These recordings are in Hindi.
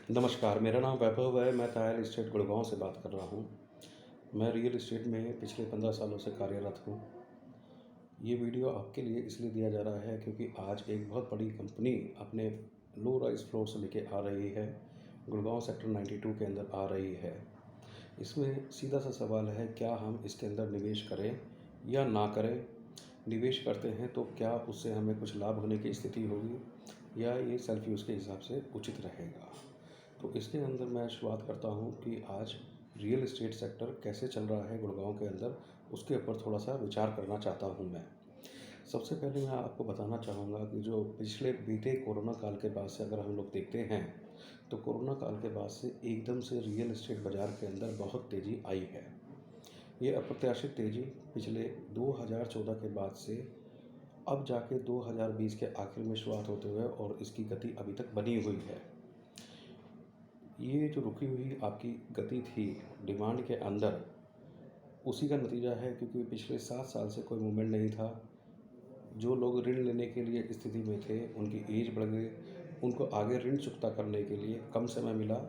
नमस्कार, मेरा नाम वैभव है। मैं तायल इस्टेट गुड़गांव से बात कर रहा हूँ। मैं रियल इस्टेट में पिछले 15 सालों से कार्यरत हूँ। ये वीडियो आपके लिए इसलिए दिया जा रहा है क्योंकि आज एक बहुत बड़ी कंपनी अपने लो राइज़ फ्लोर्स लेके आ रही है, गुड़गांव सेक्टर 92 के अंदर आ रही है। इसमें सीधा सा सवाल है, क्या हम इसके अंदर निवेश करें या ना करें? निवेश करते हैं तो क्या उससे हमें कुछ लाभ होने की स्थिति होगी या ये सेल्फ यूज़ के हिसाब से उचित रहेगा? तो इसके अंदर मैं शुरुआत करता हूँ कि आज रियल एस्टेट सेक्टर कैसे चल रहा है गुड़गांव के अंदर, उसके ऊपर थोड़ा सा विचार करना चाहता हूँ मैं। सबसे पहले मैं आपको बताना चाहूँगा कि जो पिछले बीते कोरोना काल के बाद से अगर हम लोग देखते हैं, तो कोरोना काल के बाद से एकदम से रियल एस्टेट बाज़ार के अंदर बहुत तेज़ी आई है। ये अप्रत्याशित तेज़ी पिछले 2014 के बाद से अब जाके 2020 के आखिर में शुरुआत होते हुए और इसकी गति अभी तक बनी हुई है। ये जो रुकी हुई आपकी गति थी डिमांड के अंदर, उसी का नतीजा है क्योंकि पिछले 7 साल से कोई मूवमेंट नहीं था। जो लोग ऋण लेने के लिए स्थिति में थे, उनकी एज बढ़ गई, उनको आगे ऋण चुकता करने के लिए कम समय मिला,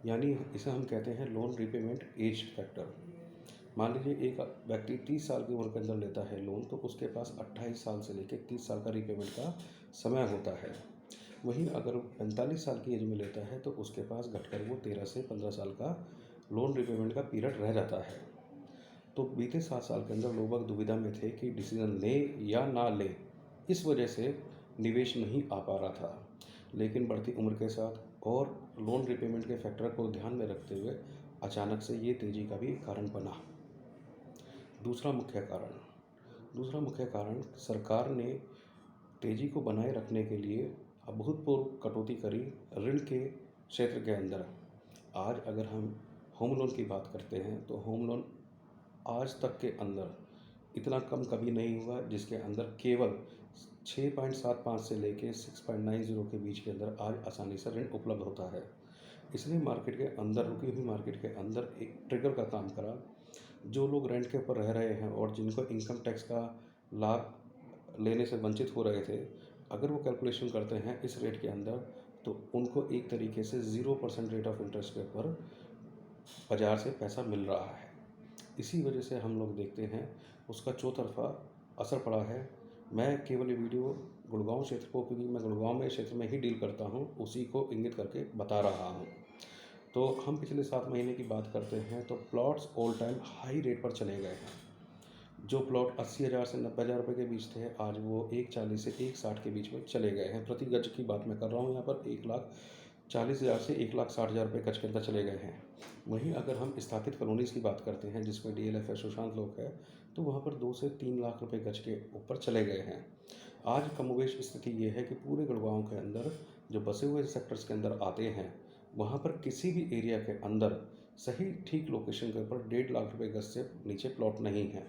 यानी इसे हम कहते हैं लोन रिपेमेंट एज फैक्टर। मान लीजिए एक व्यक्ति 30 साल की उम्र के अंदर लेता है लोन, तो उसके पास 28 साल से लेकर 30 साल का रिपेमेंट का समय होता है। वहीं अगर 45 साल की एज में लेता है तो उसके पास घटकर वो 13 से 15 साल का लोन रिपेमेंट का पीरियड रह जाता है। तो बीते 7 साल के अंदर लोग दुविधा में थे कि डिसीजन लें या ना लें, इस वजह से निवेश नहीं आ पा रहा था। लेकिन बढ़ती उम्र के साथ और लोन रिपेमेंट के फैक्टर को ध्यान में रखते हुए अचानक से ये तेज़ी का भी कारण बना। दूसरा मुख्य कारण सरकार ने तेज़ी को बनाए रखने के लिए अभूतपूर्व कटौती करी ऋण के क्षेत्र के अंदर। आज अगर हम होम लोन की बात करते हैं तो होम लोन आज तक के अंदर इतना कम कभी नहीं हुआ, जिसके अंदर केवल 6.75 से लेके 6.90 के बीच के अंदर आज आसानी से ऋण उपलब्ध होता है। इसलिए मार्केट के अंदर, रुकी हुई मार्केट के अंदर एक ट्रिगर का काम करा। जो लोग रेंट के ऊपर रह रहे हैं और जिनको इनकम टैक्स का लाभ लेने से वंचित हो रहे थे, अगर वो कैलकुलेशन करते हैं इस रेट के अंदर, तो उनको एक तरीके से 0% रेट ऑफ इंटरेस्ट के ऊपर बाज़ार से पैसा मिल रहा है। इसी वजह से हम लोग देखते हैं उसका चौतरफा असर पड़ा है। मैं केवल ये वीडियो गुड़गांव क्षेत्र को, क्योंकि मैं गुड़गांव में क्षेत्र में ही डील करता हूँ, उसी को इंगित करके बता रहा हूँ। तो हम पिछले 7 महीने की बात करते हैं तो plots all time high rate पर चले गए हैं। जो प्लॉट 80,000 से 90,000 रुपये के बीच थे, आज वो 140 से 160 के बीच में चले गए हैं। प्रति गज की बात मैं कर रहा हूँ यहाँ पर, 1,40,000 से 1,60,000 रुपये गज के अंदर चले गए हैं। वहीं अगर हम स्थापित कॉलोनीज़ की बात करते हैं जिसमें डीएलएफ है, सुशांत लोक है, तो वहाँ पर 2 से 3 लाख रुपये गज के ऊपर चले गए हैं। आज कमोवेश स्थिति ये है कि पूरे गुड़गांव के अंदर जो बसे हुए सेक्टर्स के अंदर आते हैं, वहाँ पर किसी भी एरिया के अंदर सही ठीक लोकेशन के ऊपर 1.5 लाख रुपये गज से नीचे प्लॉट नहीं है।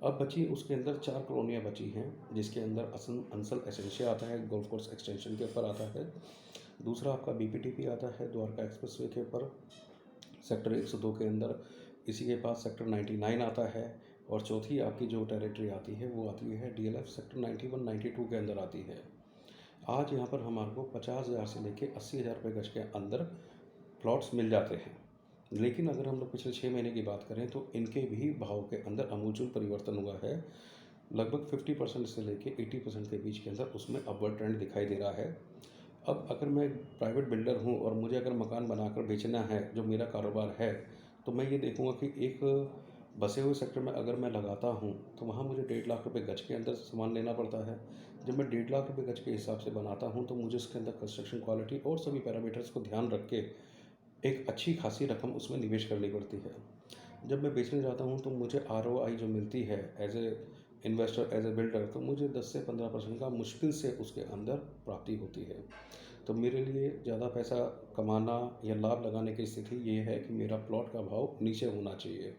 अब बची उसके अंदर 4 कॉलोनियाँ बची हैं, जिसके अंदर अंसल एसेंशिया आता है, गोल्फ कोर्स एक्सटेंशन के ऊपर आता है। दूसरा आपका बीपीटीपी आता है द्वारका एक्सप्रेसवे के ऊपर सेक्टर 102 के अंदर। इसी के पास सेक्टर 99 आता है। और चौथी आपकी जो टेरिटरी आती है वो आती है डीएलएफ सेक्टर 91, 92 के अंदर आती है। आज यहाँ पर हमारे को 50,000 से लेके 80,000 रुपये गज के अंदर प्लॉट्स मिल जाते हैं। लेकिन अगर हम लोग पिछले 6 महीने की बात करें तो इनके भी भाव के अंदर आमूल परिवर्तन हुआ है। लगभग 50% से लेके 80% के बीच के अंदर उसमें अपवर्ड ट्रेंड दिखाई दे रहा है। अब अगर मैं प्राइवेट बिल्डर हूँ और मुझे अगर मकान बनाकर बेचना है, जो मेरा कारोबार है, तो मैं ये देखूँगा कि एक बसे हुए सेक्टर में अगर मैं लगाता हूँ तो वहाँ मुझे 1.5 लाख रुपए गज के अंदर सामान लेना पड़ता है। जब मैं 1.5 लाख रुपए गज के हिसाब से बनाता हूँ तो मुझे उसके अंदर कंस्ट्रक्शन क्वालिटी और सभी पैरामीटर्स को ध्यान रख के एक अच्छी खासी रकम उसमें निवेश करनी पड़ती है। जब मैं बेचने जाता हूँ तो मुझे आरओआई जो मिलती है as a investor, as a builder, तो मुझे 10 से 15% का मुश्किल से उसके अंदर प्राप्ति होती है। तो मेरे लिए ज़्यादा पैसा कमाना या लाभ लगाने की स्थिति ये है कि मेरा प्लॉट का भाव नीचे होना चाहिए।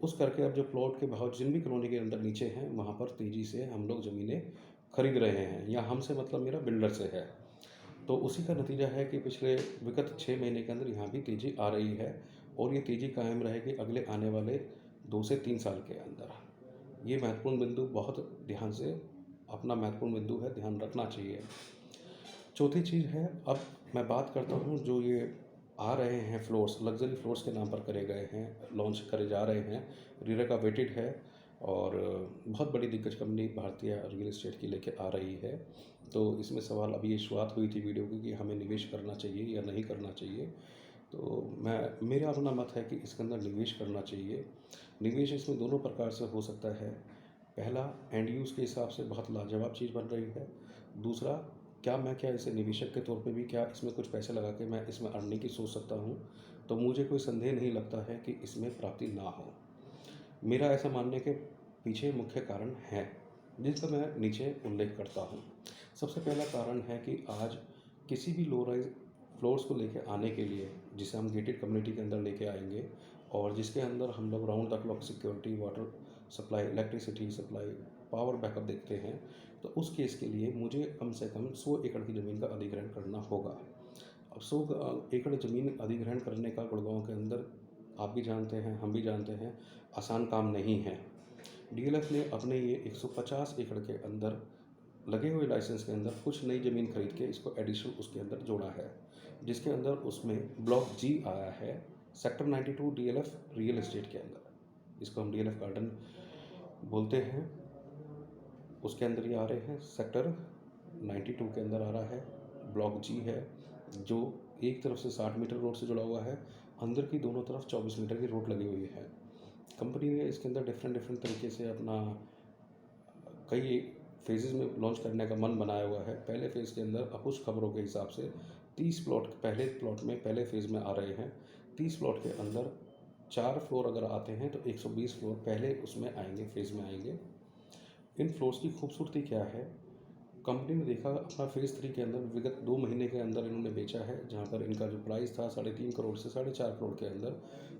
उस करके अब जो प्लॉट के भाव जिन भी कॉलोनी के अंदर नीचे हैं, वहाँ पर तेज़ी से हम लोग ज़मीनें खरीद रहे हैं, या हमसे मतलब मेरा बिल्डर से है। तो उसी का नतीजा है कि पिछले विगत 6 महीने के अंदर यहाँ भी तेज़ी आ रही है और ये तेज़ी कायम रहेगी अगले आने वाले 2 से 3 साल के अंदर। ये महत्वपूर्ण बिंदु बहुत ध्यान से, अपना महत्वपूर्ण बिंदु है, ध्यान रखना चाहिए। चौथी चीज़ है, अब मैं बात करता हूँ जो ये आ रहे हैं फ्लोर्स, लग्ज़री फ्लोर्स के नाम पर करे गए हैं, लॉन्च करे जा रहे हैं। रेरा का वेटेड है और बहुत बड़ी दिग्गज कंपनी भारतीय रियल एस्टेट की लेके आ रही है। तो इसमें सवाल अभी ये शुरुआत हुई थी वीडियो की कि हमें निवेश करना चाहिए या नहीं करना चाहिए। तो मेरा अपना मत है कि इसके अंदर निवेश करना चाहिए। निवेश इसमें दोनों प्रकार से हो सकता है। पहला, एंड यूज़ के हिसाब से बहुत लाजवाब चीज़ बन रही है। दूसरा, क्या इसे निवेशक के तौर पे भी क्या इसमें कुछ पैसे लगा के मैं इसमें अर्निंग की सोच सकता हूँ? तो मुझे कोई संदेह नहीं लगता है कि इसमें प्राप्ति ना हो। मेरा ऐसा मानने के पीछे मुख्य कारण हैं, जिनका मैं नीचे उल्लेख करता हूँ। सबसे पहला कारण है कि आज किसी भी लो राइज फ्लोर्स को लेके आने के लिए, जिसे हम गेटेड कम्युनिटी के अंदर लेके आएंगे और जिसके अंदर हम लोग round the clock security, water supply, electricity supply, power backup देखते हैं, तो उस केस के लिए मुझे कम से कम 100 एकड़ की ज़मीन का अधिग्रहण करना होगा। अब 100 एकड़ ज़मीन अधिग्रहण करने का गुड़गांव के अंदर, आप भी जानते हैं, हम भी जानते हैं, आसान काम नहीं है। डीएलएफ ने अपने ये 150 एकड़ के अंदर लगे हुए लाइसेंस के अंदर कुछ नई ज़मीन खरीद के इसको एडिशनल उसके अंदर जोड़ा है, जिसके अंदर उसमें ब्लॉक जी आया है सेक्टर 92 डीएलएफ रियल एस्टेट के अंदर, इसको हम डीएलएफ गार्डन बोलते हैं। उसके अंदर ये आ रहे हैं, सेक्टर 92 के अंदर आ रहा है, ब्लॉक जी है, जो एक तरफ से 60 मीटर रोड से जुड़ा हुआ है, अंदर की दोनों तरफ 24 मीटर की रोड लगी हुई है। कंपनी ने इसके अंदर डिफरेंट तरीके से अपना कई फेजेज़ में लॉन्च करने का मन बनाया हुआ है। पहले फ़ेज़ के अंदर कुछ खबरों के हिसाब से 30 प्लॉट पहले प्लॉट में पहले फ़ेज़ में आ रहे हैं। 30 प्लॉट के अंदर 4 फ्लोर अगर आते हैं तो 120 फ्लोर पहले उसमें आएंगे, फ़ेज़ में आएंगे। इन फ्लोर्स की खूबसूरती क्या है, कंपनी ने देखा अपना फ़ेज़ 3 के अंदर विगत 2 महीने के अंदर इन्होंने बेचा है, जहाँ पर इनका जो प्राइस था 3.5 करोड़ से 4.5 करोड़ के अंदर,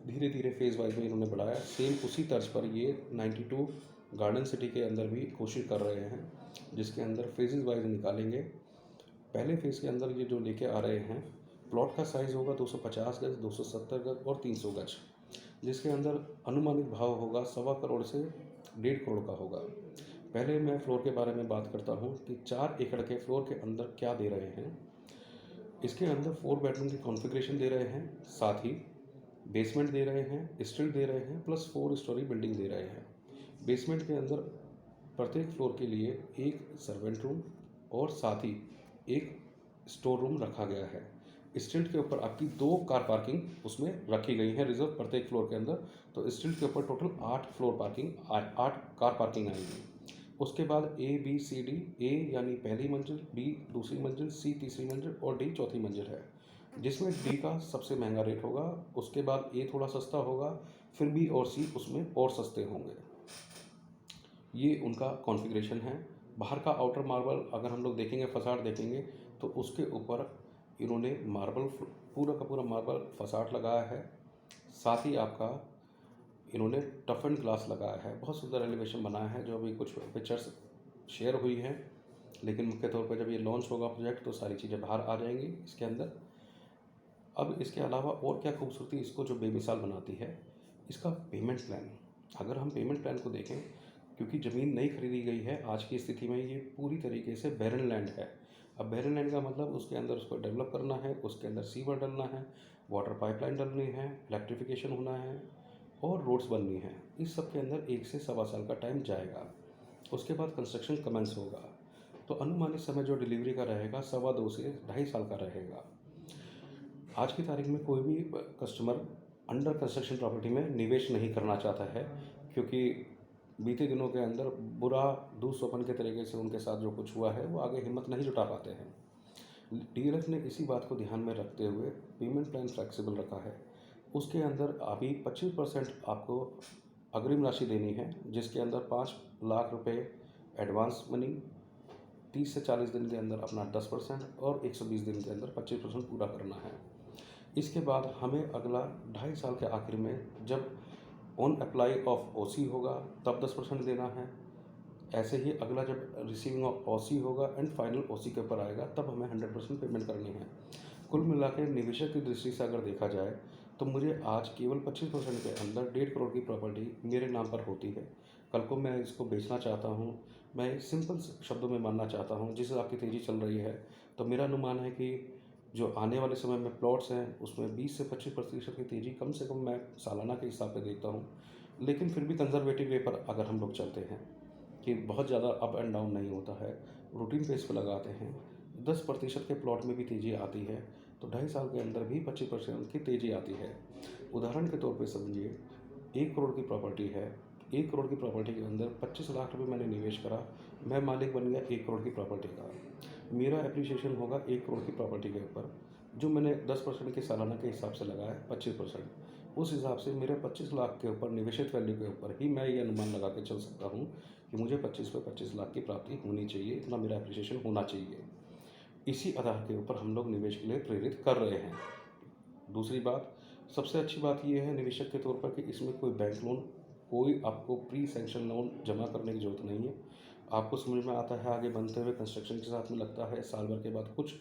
धीरे धीरे फ़ेज़ वाइज में इन्होंने बढ़ाया। सेम उसी तर्ज पर ये 92 गार्डन सिटी के अंदर भी कोशिश कर रहे हैं, जिसके अंदर फेजेज़ वाइज निकालेंगे। पहले फ़ेज़ के अंदर ये जो लेके आ रहे हैं, प्लॉट का साइज़ होगा 250 गज, 270 गज और 300 गज, जिसके अंदर अनुमानित भाव होगा 1.25 करोड़ से 1.5 करोड़ का होगा। पहले मैं फ्लोर के बारे में बात करता हूँ कि 4 एकड़ के फ्लोर के अंदर क्या दे रहे हैं। इसके अंदर 4 बेडरूम की कॉन्फ़िगरेशन दे रहे हैं, साथ ही बेसमेंट दे रहे हैं, स्ट्रीट दे रहे हैं, प्लस 4 स्टोरी बिल्डिंग दे रहे हैं। बेसमेंट के अंदर प्रत्येक फ्लोर के लिए एक सर्वेंट रूम और साथ ही एक स्टोर रूम रखा गया है। स्ट्रीट के ऊपर आपकी 2 कार पार्किंग उसमें रखी गई है रिजर्व प्रत्येक फ्लोर के अंदर। तो स्ट्रीट के ऊपर total 8 floor parking, 8 car parking आएंगी। उसके बाद ए बी सी डी, ए यानी पहली मंजिल, बी दूसरी मंजिल, सी तीसरी मंजिल और डी चौथी मंजिल है, जिसमें डी का सबसे महंगा रेट होगा। उसके बाद ए थोड़ा सस्ता होगा, फिर बी और सी उसमें और सस्ते होंगे। ये उनका कॉन्फ़िगरेशन है। बाहर का आउटर मार्बल अगर हम लोग देखेंगे, फसाड देखेंगे, तो उसके ऊपर इन्होंने मार्बल, पूरा का पूरा मार्बल फसाड लगाया है। साथ ही आपका इन्होंने टफ एंड ग्लास लगाया है। बहुत सुंदर एलिवेशन बनाया है, जो अभी कुछ पिक्चर्स शेयर हुई हैं, लेकिन मुख्य तौर पर जब ये लॉन्च होगा प्रोजेक्ट तो सारी चीज़ें बाहर आ जाएंगी इसके अंदर। अब इसके अलावा और क्या खूबसूरती इसको जो बेमिसाल बनाती है, इसका पेमेंट प्लान। अगर हम पेमेंट प्लान को देखें, क्योंकि ज़मीन नहीं खरीदी गई है आज की स्थिति में, ये पूरी तरीके से बैरन लैंड है। अब बैरन लैंड का मतलब उसके अंदर उसको डेवलप करना है, उसके अंदर सीवर डलना है, वाटर पाइपलाइन डलनी है, इलेक्ट्रिफिकेशन होना है और रोड्स बननी है। इस सब के अंदर 1 से सवा साल का टाइम जाएगा। उसके बाद कंस्ट्रक्शन कमेंस होगा, तो अनुमानित समय जो डिलीवरी का रहेगा 2.25 से 2.5 साल का रहेगा। आज की तारीख में कोई भी कस्टमर अंडर कंस्ट्रक्शन प्रॉपर्टी में निवेश नहीं करना चाहता है, क्योंकि बीते दिनों के अंदर बुरा दुःस्वप्न के तरीके से उनके साथ जो कुछ हुआ है, वो आगे हिम्मत नहीं जुटा पाते हैं। डीएलएफ ने इसी बात को ध्यान में रखते हुए पेमेंट प्लान फ्लेक्सिबल रखा है। उसके अंदर अभी 25% आपको अग्रिम राशि देनी है, जिसके अंदर 5 लाख रुपए एडवांस मनी, 30 से 40 दिन के अंदर अपना 10% और 120 दिन के अंदर 25% पूरा करना है। इसके बाद हमें अगला 2.5 साल के आखिर में जब ऑन अप्लाई ऑफ ओसी होगा तब 10% देना है। ऐसे ही अगला जब रिसीविंग ऑफ ओसी होगा एंड फाइनल ओसी के ऊपर आएगा तब हमें 100% पेमेंट करनी है। कुल मिला के निवेशक की दृष्टि से अगर देखा जाए तो मुझे आज केवल 25% के अंदर 1.5 करोड़ की प्रॉपर्टी मेरे नाम पर होती है। कल को मैं इसको बेचना चाहता हूँ, मैं सिंपल शब्दों में मानना चाहता हूँ, जिस हिसाब की तेज़ी चल रही है तो मेरा अनुमान है कि जो आने वाले समय में प्लॉट्स हैं उसमें 20 से 25% की तेज़ी कम से कम मैं सालाना के हिसाब से देखता हूँ। लेकिन फिर भी कंजर्वेटिव वे पर अगर हम लोग चलते हैं कि बहुत ज़्यादा अप एंड डाउन नहीं होता है, रूटीन बेस पे लगाते हैं, 10% के प्लॉट में भी तेज़ी आती है, तो 2.5 साल के अंदर भी 25% की तेज़ी आती है। उदाहरण के तौर पे समझिए, 1 करोड़ की प्रॉपर्टी है, 1 करोड़ की प्रॉपर्टी के अंदर 25 लाख रुपए मैंने निवेश करा, मैं मालिक बन गया 1 करोड़ की प्रॉपर्टी का। मेरा एप्रिसिएशन होगा 1 करोड़ की प्रॉपर्टी के ऊपर, जो मैंने 10% के सालाना के हिसाब से लगाया 25%। उस हिसाब से मेरे 25 लाख के ऊपर निवेशित वैल्यू के ऊपर ही मैं ये अनुमान लगा के चल सकता हूँ कि मुझे 25 पे 25 लाख की प्राप्ति होनी चाहिए, इतना मेरा एप्रिसिएशन होना चाहिए। इसी आधार के ऊपर हम लोग निवेश के लिए प्रेरित कर रहे हैं। दूसरी बात, सबसे अच्छी बात ये है निवेशक के तौर पर कि इसमें कोई बैंक लोन, कोई आपको प्री सैंक्शन लोन जमा करने की ज़रूरत नहीं है। आपको समझ में आता है आगे बनते हुए कंस्ट्रक्शन के साथ में लगता है, साल भर के बाद कुछ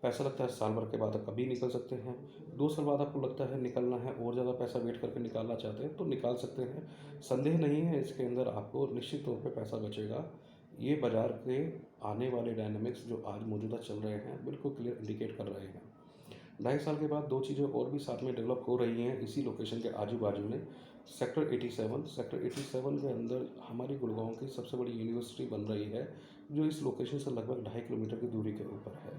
पैसा लगता है, साल भर के बाद कभी निकल सकते हैं। 2 साल बाद आपको लगता है निकलना है और ज़्यादा पैसा वेट करके निकालना चाहते हैं तो निकाल सकते हैं। संदेह नहीं है इसके अंदर आपको निश्चित तौर पे पैसा बचेगा। ये बाज़ार के आने वाले डायनामिक्स जो आज मौजूदा चल रहे हैं बिल्कुल क्लियर इंडिकेट कर रहे हैं। 2.5 साल के बाद 2 चीज़ें और भी साथ में डेवलप हो रही हैं इसी लोकेशन के आजू बाजू में। सेक्टर 87 के अंदर हमारी गुड़गांव की सबसे बड़ी यूनिवर्सिटी बन रही है, जो इस लोकेशन से लगभग 2.5 किलोमीटर की दूरी के ऊपर है।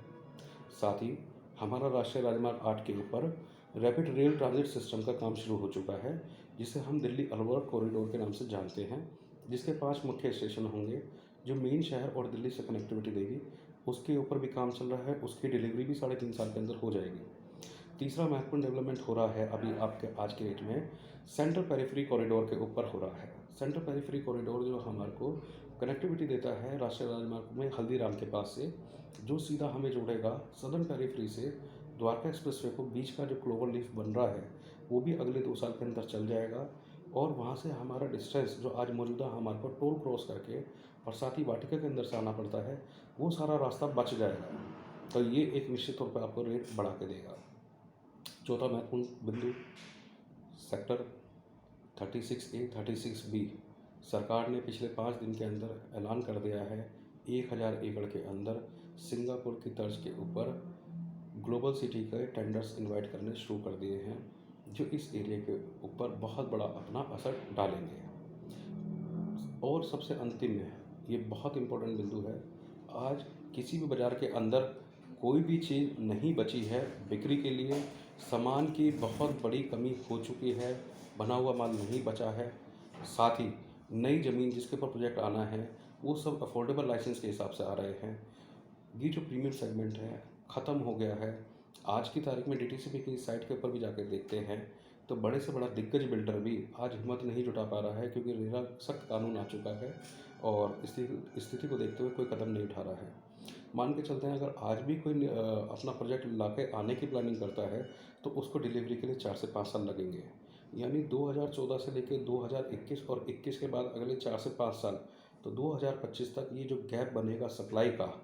साथ ही हमारा राष्ट्रीय राजमार्ग 8 के ऊपर रैपिड रेल ट्रांजिट सिस्टम का काम शुरू हो चुका है, जिसे हम दिल्ली अलवर कॉरिडोर के नाम से जानते हैं, जिसके 5 मुख्य स्टेशन होंगे जो मेन शहर और दिल्ली से कनेक्टिविटी देगी। उसके ऊपर भी काम चल रहा है, उसकी डिलीवरी भी 3.5 साल के अंदर हो जाएगी। तीसरा महत्वपूर्ण डेवलपमेंट हो रहा है अभी आपके आज के डेट में, सेंट्रल पेरिफेरी कॉरिडोर के ऊपर हो रहा है। सेंट्रल पेरिफेरी कॉरिडोर जो हमारे को कनेक्टिविटी देता है राष्ट्रीय राजमार्ग में हल्दीराम के पास से, जो सीधा हमें जोड़ेगा सदर्न पेरिफेरी से द्वारका एक्सप्रेसवे को। बीच का जो क्लोवर लीफ बन रहा है वो भी अगले 2 साल के अंदर चल जाएगा, और वहाँ से हमारा डिस्टेंस जो आज मौजूदा हमारे को टोल क्रॉस करके और साथ ही वाटिका के अंदर से आना पड़ता है, वो सारा रास्ता बच जाएगा। तो ये एक निश्चित तौर पर आपको रेट बढ़ा के देगा। चौथा महत्वपूर्ण बिंदु, सेक्टर 36A 36B, सरकार ने पिछले 5 दिन के अंदर ऐलान कर दिया है 1000 एकड़ के अंदर सिंगापुर की तर्ज के ऊपर ग्लोबल सिटी के टेंडर्स इनवाइट करने शुरू कर दिए हैं, जो इस एरिया के ऊपर बहुत बड़ा अपना असर डालेंगे। और सबसे अंतिम में, ये बहुत इम्पोर्टेंट बिंदु है, आज किसी भी बाज़ार के अंदर कोई भी चीज़ नहीं बची है बिक्री के लिए। सामान की बहुत बड़ी कमी हो चुकी है, बना हुआ माल नहीं बचा है। साथ ही नई ज़मीन जिसके ऊपर प्रोजेक्ट आना है वो सब अफोर्डेबल लाइसेंस के हिसाब से आ रहे हैं। ये जो प्रीमियम सेगमेंट है ख़त्म हो गया है। आज की तारीख में डीटीसीपी की साइट के ऊपर भी जाकर देखते हैं तो बड़े से बड़ा दिग्गज बिल्डर भी आज हिम्मत नहीं जुटा पा रहा है, क्योंकि रेरा सख्त कानून आ चुका है और स्थिति को देखते हुए कोई कदम नहीं उठा रहा है। मान के चलते हैं अगर आज भी कोई अपना प्रोजेक्ट ला के आने की प्लानिंग करता है तो उसको डिलीवरी के लिए 4 से 5 साल लगेंगे। यानी 2014 से लेकर 2021 और 21 के बाद अगले 4 से 5 साल, तो 2025 तक ये जो गैप बनेगा सप्लाई का,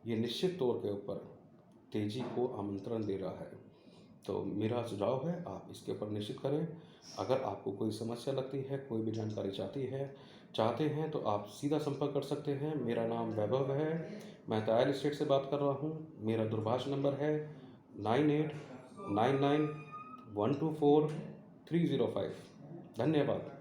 ये निश्चित तौर के ऊपर तेज़ी को आमंत्रण दे रहा है। तो मेरा सुझाव है आप इसके ऊपर निश्चित करें। अगर आपको कोई समस्या लगती है, कोई भी जानकारी चाहते हैं तो आप सीधा संपर्क कर सकते हैं। मेरा नाम वैभव है, मैं तायल स्टेट से बात कर रहा हूँ। मेरा दूरभाष नंबर है 9899124305। धन्यवाद।